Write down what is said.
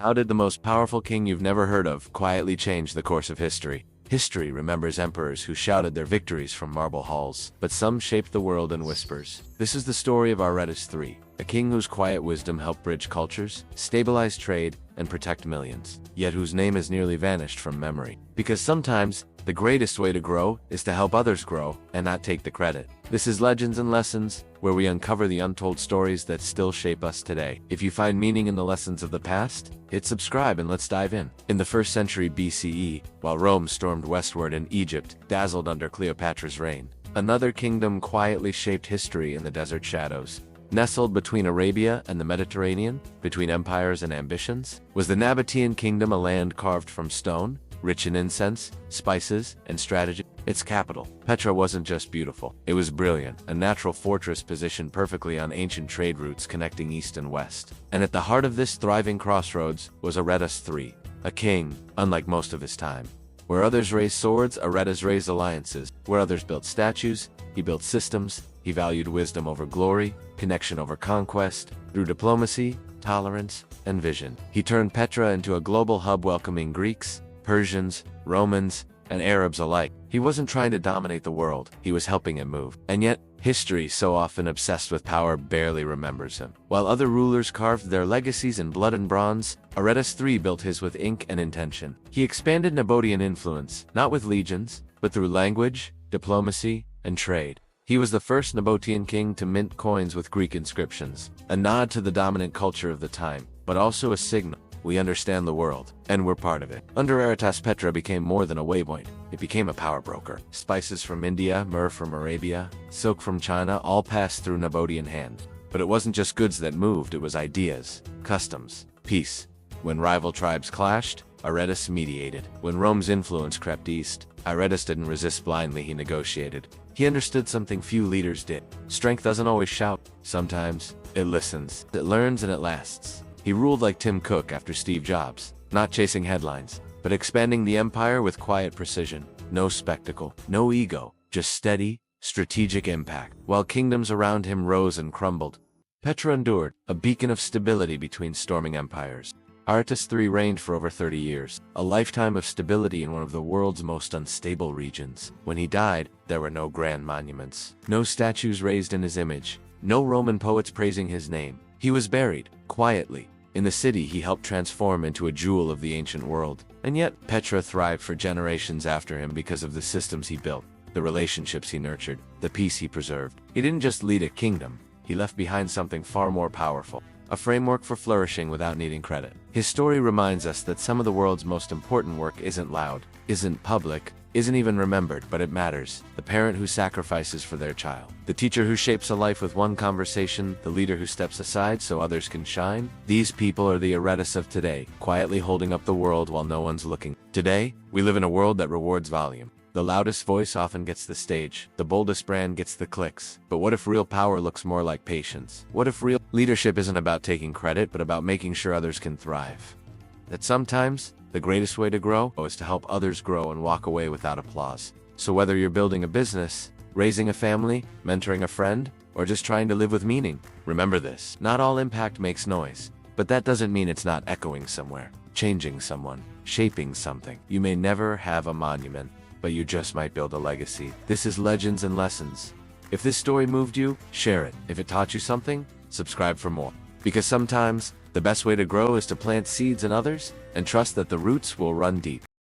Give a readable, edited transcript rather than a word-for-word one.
How did the most powerful king you've never heard of quietly change the course of history? History remembers emperors who shouted their victories from marble halls, but some shaped the world in whispers. This is the story of Aretas III, a king whose quiet wisdom helped bridge cultures, stabilize trade, and protect millions, yet whose name has nearly vanished from memory. Because sometimes, the greatest way to grow is to help others grow and not take the credit. This is Legends and Lessons, where we uncover the untold stories that still shape us today. If you find meaning in the lessons of the past, hit subscribe and let's dive in. In the 1st century BCE, while Rome stormed westward and Egypt dazzled under Cleopatra's reign, another kingdom quietly shaped history in the desert shadows. Nestled between Arabia and the Mediterranean, between empires and ambitions, was the Nabataean Kingdom, a land carved from stone, rich in incense, spices, and strategy. Its capital, Petra, wasn't just beautiful, it was brilliant, a natural fortress positioned perfectly on ancient trade routes connecting east and west. And at the heart of this thriving crossroads was Aretas III, a king, unlike most of his time. Where others raised swords, Aretas raised alliances. Where others built statues, he built systems. He valued wisdom over glory, connection over conquest. Through diplomacy, tolerance, and vision, he turned Petra into a global hub welcoming Greeks, Persians, Romans, and Arabs alike. He wasn't trying to dominate the world, he was helping it move. And yet, history, so often obsessed with power, barely remembers him. While other rulers carved their legacies in blood and bronze, Aretas III built his with ink and intention. He expanded Nabataean influence, not with legions, but through language, diplomacy, and trade. He was the first Nabataean king to mint coins with Greek inscriptions, a nod to the dominant culture of the time, but also a signal. We understand the world, and we're part of it. Under Aretas, Petra became more than a waypoint. It became a power broker. Spices from India, myrrh from Arabia, silk from China, all passed through Nabataean hands. But it wasn't just goods that moved, it was ideas, customs, peace. When rival tribes clashed, Aretas mediated. When Rome's influence crept east, Aretas didn't resist blindly, he negotiated. He understood something few leaders did. Strength doesn't always shout. Sometimes, it listens, it learns, and it lasts. He ruled like Tim Cook after Steve Jobs, not chasing headlines, but expanding the empire with quiet precision. No spectacle, no ego, just steady, strategic impact. While kingdoms around him rose and crumbled, Petra endured, a beacon of stability between storming empires. Aretas III reigned for over 30 years, a lifetime of stability in one of the world's most unstable regions. When he died, there were no grand monuments, no statues raised in his image, no Roman poets praising his name. He was buried, quietly, in the city he helped transform into a jewel of the ancient world. And yet, Petra thrived for generations after him because of the systems he built, the relationships he nurtured, the peace he preserved. He didn't just lead a kingdom, he left behind something far more powerful. A framework for flourishing without needing credit. His story reminds us that some of the world's most important work isn't loud, isn't public, isn't even remembered, but it matters. The parent who sacrifices for their child, the teacher who shapes a life with one conversation, the leader who steps aside so others can shine. These people are the Aretas of today, quietly holding up the world while no one's looking. Today, we live in a world that rewards volume. The loudest voice often gets the stage, the boldest brand gets the clicks. But what if real power looks more like patience? What if real leadership isn't about taking credit, but about making sure others can thrive? That sometimes, the greatest way to grow is to help others grow and walk away without applause. So whether you're building a business, raising a family, mentoring a friend, or just trying to live with meaning, remember this: not all impact makes noise, but that doesn't mean it's not echoing somewhere, changing someone, shaping something. You may never have a monument, but you just might build a legacy. This is Legends and Lessons. If this story moved you, share it. If it taught you something, subscribe for more. Because sometimes, the best way to grow is to plant seeds in others and trust that the roots will run deep.